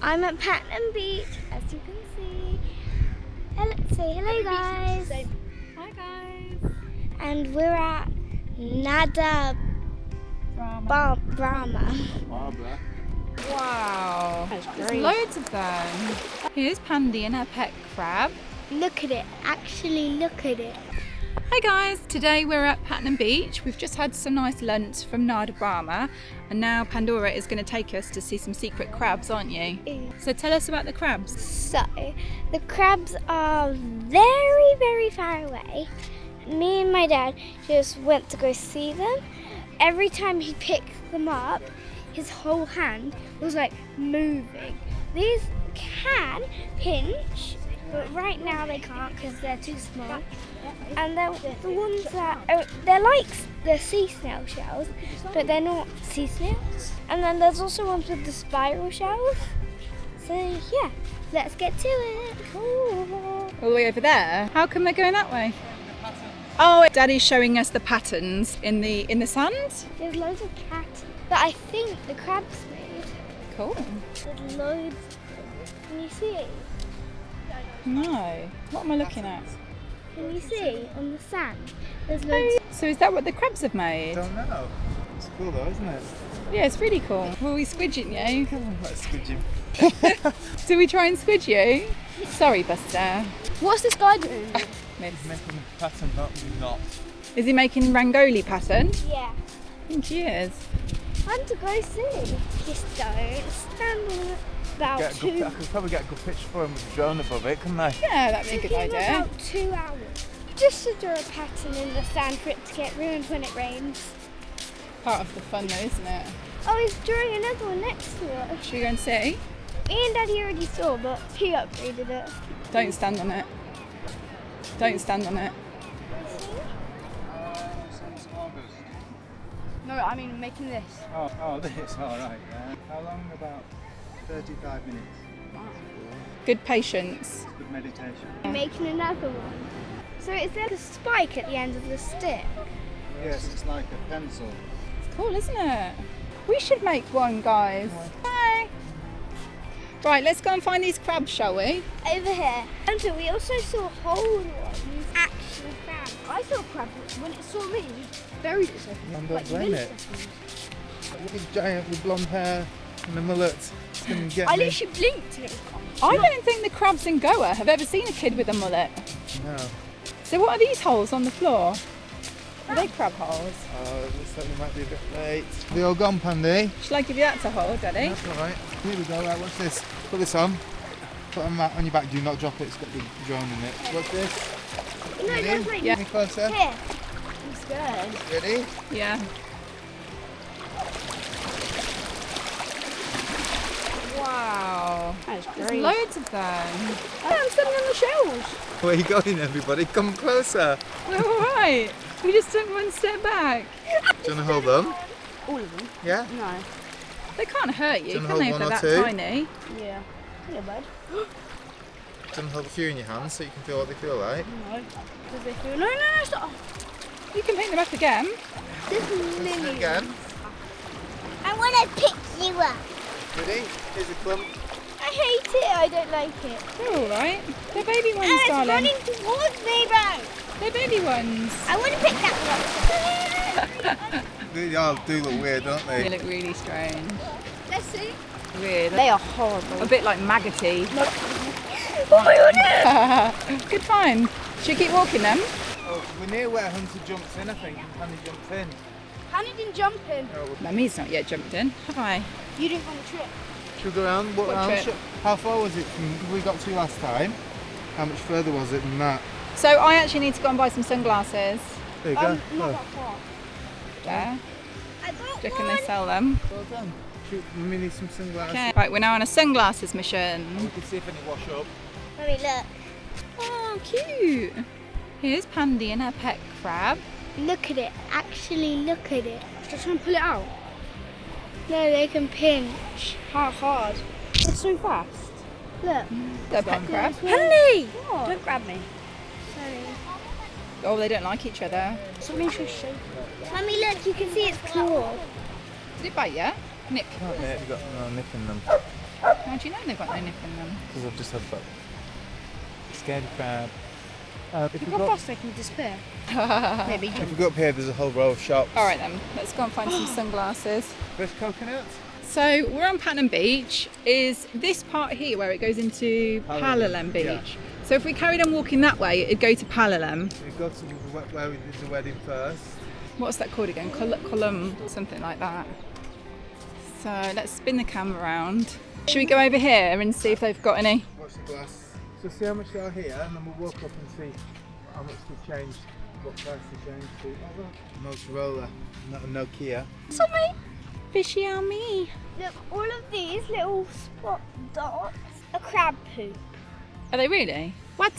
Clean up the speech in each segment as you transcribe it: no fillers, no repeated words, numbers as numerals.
I'm at Patnem Beach, as you can see. Say hello, guys. Hi guys. And we're at Nada Brahma. Wow. That's There's great. loads of them. Here's Pandy and her pet crab. Look at it. Actually, look at it. Hi guys, today we're at Patnem Beach. We've just had some nice lunch from Nada Brahma and now Pandora is going to take us to see some secret crabs, aren't you? So tell us about the crabs. So, the crabs are very, very far away. Me and my dad just went to go see them. Every time he picked them up, his whole hand was like moving. These can pinch, but right now they can't because they're too small. And they're the ones that they're like the sea snail shells, but they're not sea snails. And then there's also ones with the spiral shells. So yeah, let's get to it. Cool. All the way over there. How come they're going that way? Oh, Daddy's showing us the patterns in the sand. There's loads of patterns that I think the crabs made. Cool. There's loads. Can you see? No. What am I looking at? Can you see on the sand? There's loads. So is that what the crabs have made? Don't know. It's cool though, isn't it? Yeah, it's really cool. Will we squidging you? Let's squidge him. Do we try and squidge you? Sorry, Buster. What's this guy doing? He's making a pattern, not. Is he making Rangoli pattern? Yeah. I think he is. Time to go see. Just don't stand on it. About I could probably get a good picture for him with a drone above it, couldn't I? Yeah, that'd be a good Took him idea. about 2 hours. Just to draw a pattern in the sand for it to get ruined when it rains. Part of the fun though, isn't it? Oh, he's drawing another one next to it. Should we go and see? Me and Daddy already saw, but he upgraded it. Don't stand on it. Don't stand on it. No, I mean making this. Oh, this, alright. How long? About 35 minutes. Good patience. Good meditation. Making another one. So is there a spike at the end of the stick? Yes, it's like a pencil. It's cool, isn't it? We should make one, guys. Bye. Right, let's go and find these crabs, shall we? Over here. And so we also saw whole ones, actual crabs. I saw a crab when it saw me, buried itself. And don't blame it. Look at giant with blonde hair and a mullet. It's going to get I me. literally blinked and it was gone. I don't think the crabs in Goa have ever seen a kid with a mullet. No. So what are these holes on the floor? Are they crab holes? Looks like we might be a bit late. They all gone, Pandy? Shall I give you that to hold, Daddy? That's alright. Here we go. Right, watch this. Put this on. Put on your back. Do not drop it. It's got the drone in it. Watch this. No, Ready? that's like Yeah. Any closer? here. I'm scared. Ready? Yeah. Wow. That's There's loads of them. I'm standing on the shells. Where are you going, everybody? Come closer. We're all right. We just took one step back. Do you want to hold them? All of them? Yeah? No. They can't hurt Do you, you can wanna they, if hold they're one that or two? tiny? Yeah. Yeah, bud. Do you want to hold a few in your hands so you can feel what they feel like? No. Because they feel. No, stop. You can pick them up again. This is Listen Lily. again. I want to pick you up. Ready? Here's a clump. I hate it. I don't like it. They're all right. They're baby ones, And it's darling. running towards me, bro. They're baby ones. I want to pick that one. They all do look weird, don't They they? look really strange. Let's see. Weird. They are horrible. A bit like maggoty. Oh my goodness. Good find. Should we keep walking them? Oh, we're near where Hunter jumps in, I think, and Hanny jumps in. Hannah didn't jump in. Mummy's not yet jumped in, have I? You didn't on the trip. Should we go around? What What round? trip? How far was it from we got to last time? How much further was it than that? So I actually need to go and buy some sunglasses. There you go. Not Go. that far. There. I got Do you reckon one. they sell them? Well done. Shoot, we need some sunglasses. Okay. Right, we're now on a sunglasses mission. We can see if any wash up. Mommy, look. Oh, cute. Here's Pandy and her pet crab. Look at it. Actually, look at it. Should I try and pull it out? No, they can pinch. How hard? It's so fast. Look. The pet crab. Honey! Don't grab me. Sorry. Oh, they don't like each other. Something should shake. Mummy, look, you can see its claw. Did it bite you? Nick. Oh, yeah, you got no nip in them. Oh, How do you know they've got no nip in them? Because I've just had that scaredy crab. If You we go go fast, they can disappear. Maybe. if we go up here, there's a whole row of shops. Alright then, let's go and find some sunglasses. Fresh coconuts. So we're on Patnem Beach. Is this part here where it goes into Palolem Beach? Yeah. So if we carried on walking that way, it'd go to Palolem. We go to where we did the wedding first. What's that called again? Colomb, something like that. So let's spin the camera around. Should we go over here and see if they've got any? Watch the glass. So see how much they are here, and then we'll walk up and see how much they've changed, what price they changed to. Oh, look. Motorola, not a Nokia. Something. Fishy on me. Look, all of these little spot dots are crab poo. Are they really? What?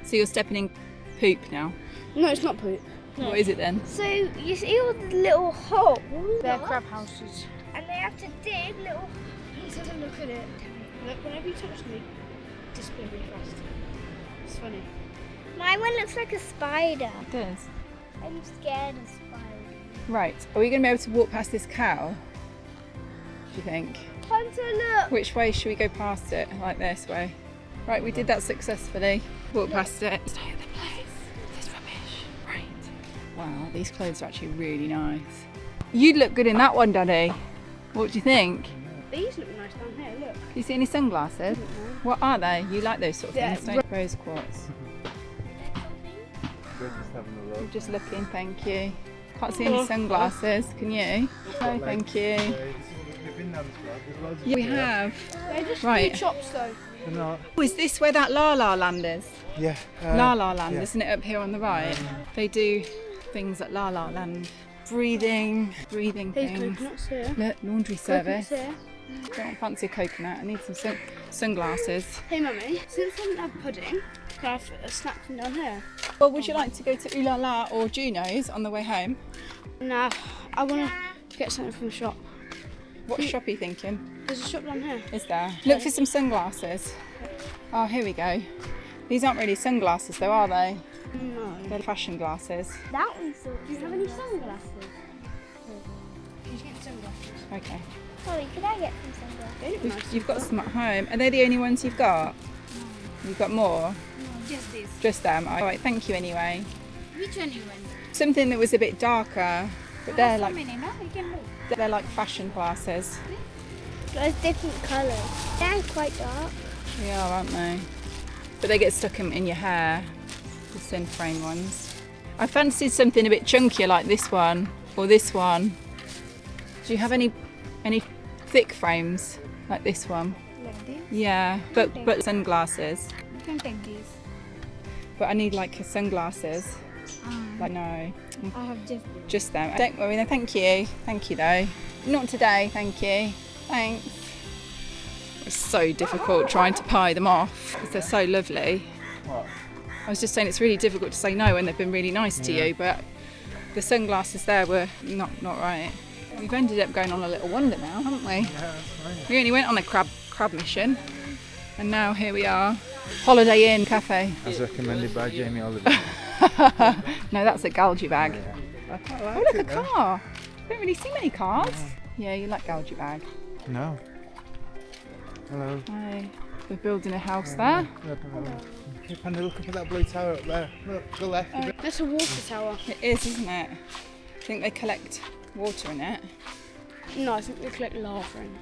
So you're stepping in poop now? No, it's not poop. No. What is it then? So you see all the little holes? They're crab houses. And they have to dig little. Let's have a look at it. Look, whenever you touch me, disappear really fast. It's funny. My one looks like a spider. It does. I'm scared of spiders. Right. Are we going to be able to walk past this cow? Do you think? Hunter, look. Which way should we go past it? Like this way. Right, we did that successfully. Walk past it. Stay at the place. There's rubbish. Right. Wow, these clothes are actually really nice. You'd look good in that one, Daddy. What do you think? These look nice down here, look. You see any sunglasses? What are they? You like those sort of Yeah, things, don't you? Rose quartz. We're just having a I'm look. just looking, thank you. Can't see any sunglasses, can you? No, thank you. We've been down this road. There's loads of Yeah, we here. have. They're just Right. food shops though. They're not. Oh, is this where that LaLa Land is? Yeah. LaLa Land, yeah. isn't it, up here on the right? They do things at LaLa Land. Breathing There's things. coconuts here. Look, laundry Coconuts service. here. Don't fancy a coconut. I need some sunglasses. Hey mummy, since I haven't had pudding, can I have a snack from down here? Well, would you like to go to LaLa or Juno's on the way home? Nah, I want to get something from the shop. What shop are you thinking? There's a shop down here. Is there? Look for some sunglasses. Oh, here we go. These aren't really sunglasses though, are they? No. They're fashion glasses. That one's so. Do you have any sunglasses? Can you get sunglasses? Okay. Sorry, could I get some sunglasses? They look nice. You've got some at home. Are they the only ones you've got? You've got more? Just these. Just them? All right, thank you anyway. Which one you want? Something that was a bit darker, but they're like Many, no? You can move. they're like fashion glasses. There's different colours. They're quite dark. They are, aren't they? But they get stuck in your hair, the thin frame ones. I fancied something a bit chunkier like this one or this one. Do you have any thick frames like this one? Like this? Yeah, but sunglasses. You can take these. But I need like sunglasses. Like no, I have just them. Don't worry then. Thank you. Thank you though. Not today. Thank you. Thanks. It's so difficult trying to pie them off because they're so lovely. What? I was just saying it's really difficult to say no when they've been really nice to you, but the sunglasses there were not right. We've ended up going on a little wander now, haven't we? Yeah, that's right. We only went on a crab mission, and now here we are, Holiday Inn Cafe. As recommended by Jamie Oliver. No, that's a Galgi bag. I quite Oh, like look, a it, though. car. Don't really see many cars. Yeah, you like Galgi bag. No. Hello. Hi. We're building a house there. Hey, Panda, look up at that blue tower up there. Look, go left. a bit. That's a water tower. It is, isn't it? I think they collect water in it. No, I think they collect lava in.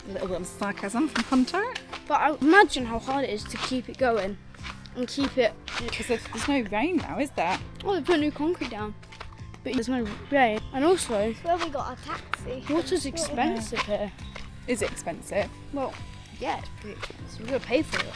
A little bit of sarcasm from Hunter. But I imagine how hard it is to keep it going and keep it. Because there's no rain now, is there? Oh, they put new concrete down, but there's no rain. And also, That's where we got our taxi. water's expensive here. Is it expensive? Well, yeah, it's pretty expensive. You've got to pay for it.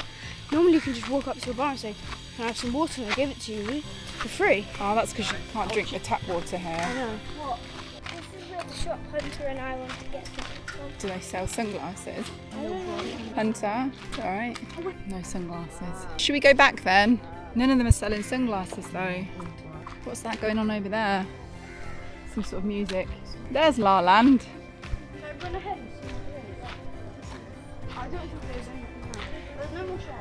Normally, you can just walk up to a bar and say, "Can I have some water?" and they give it to you for free. Oh, that's because you can't drink the tap water I here. know. What? This is where the shop Hunter and I want to get something from. Do they sell sunglasses? I don't know. Hunter, it's alright. No sunglasses. Should we go back then? None of them are selling sunglasses though. What's that going on over there? Some sort of music. There's LaLa Land. Can I run ahead and see what there is? I don't think there's anything now. There's no more shop.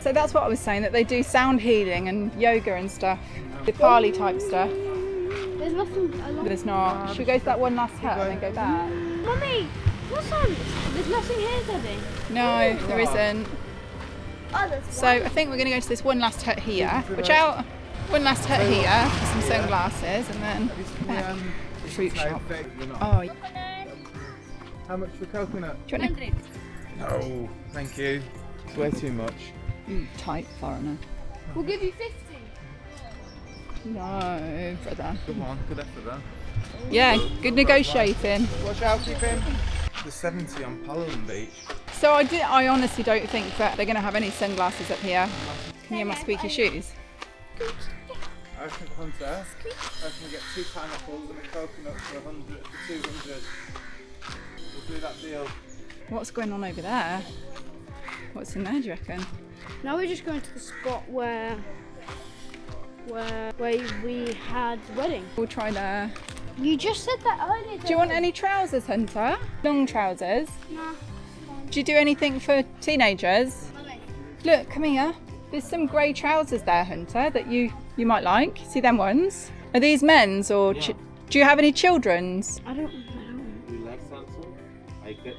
So that's what I was saying, that they do sound healing and yoga and stuff. The Pali type stuff. There's nothing along. There's not. Should we go to that one last hut and then go back? Mummy, what's on? There's nothing here, Daddy. No, there isn't. Oh, there's So I think we're going to go to this one last hut here. Watch out! One last hut here for some sunglasses and then back. Fruit shop. Oh, do How much for coconut? you want to? No, thank you. It's way too much. You tight foreigner. We'll give you 50. No, brother. Come on, good effort then. Yeah, good negotiating. Watch out, keep in. The 70 on Palolem Beach. So I honestly don't think that they're going to have any sunglasses up here. Can you hear my squeaky shoes? I reckon Hunter, I reckon we get 2 pineapples and a coconut for 200. We'll do that deal. What's going on over there? What's in there, do you reckon? Now we're just going to the spot where we had the wedding. We'll try there. You just said that earlier. Do you want any trousers, Hunter? Long trousers? Nah. Do you do anything for teenagers? Look, come here. There's some grey trousers there, Hunter, that you might like. See them ones? Are these men's or do you have any children's? I don't Relax also. I get.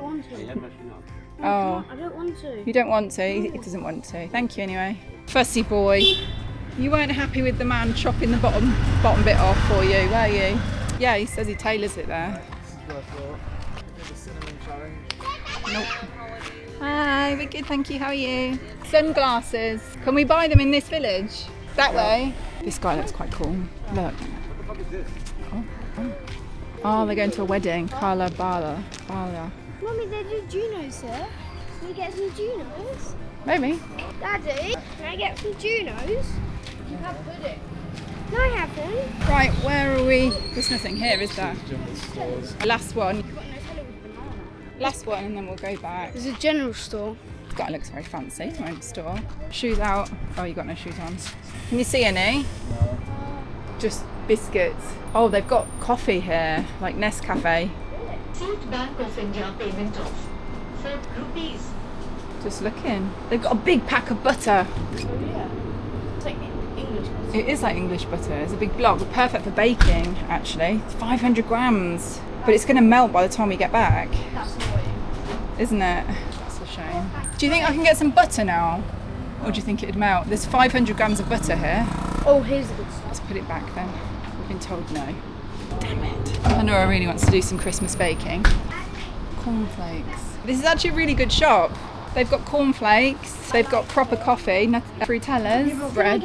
want to. I have machine out. Oh, I don't want to. you don't want to? He doesn't want to. Thank you anyway. Fussy boy. You weren't happy with the man chopping the bottom bit off for you, were you? Yeah, he says he tailors it there. This is what I thought. The cinnamon challenge. Nope. Hi, we're good, thank you. How are you? Sunglasses. Can we buy them in this village? That way? This guy looks quite cool. Look. What the fuck is this? Oh, they're going to a wedding. Kala Bahia. Mummy, they do Junos here. Can we get some Junos? Maybe. Daddy, can I get some Junos? You have pudding. No, I haven't. Right, where are we? There's nothing here, is there? General stores. Last one. Last one, and then we'll go back. There's a general store. This guy looks very fancy. He's wearing a store. Shoes out. Oh, you got no shoes on. Can you see any? No. Just biscuits. Oh, they've got coffee here, like Nescafe. State Bank of India payment of 4 rupees. Just looking. They've got a big pack of butter. Oh yeah. It's like English. It is like English butter. It's a big block. Perfect for baking, actually. It's 500 grams. But it's going to melt by the time we get back. That's annoying. Isn't it? That's a shame. Do you think I can get some butter now? Or do you think it'd melt? There's 500 grams of butter here. Oh, here's the good stuff. Let's put it back then. We've been told no. Damn it. Honora really wants to do some Christmas baking. Cornflakes. This is actually a really good shop. They've got cornflakes, they've got proper coffee, fruitellas, bread.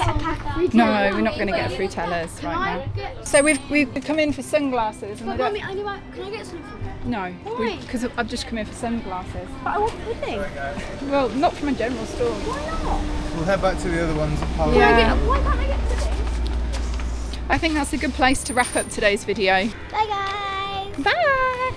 No, we're not going to get fruitellas right now. So we've come in for sunglasses. And But Mummy, can I get some from there? no, Why? because I've just come in for sunglasses. But I want pudding. Well, not from a general store. Why not? We'll head back to the other ones at Palolem. Yeah. Why can't I get pudding? I think that's a good place to wrap up today's video. Bye, guys. Bye!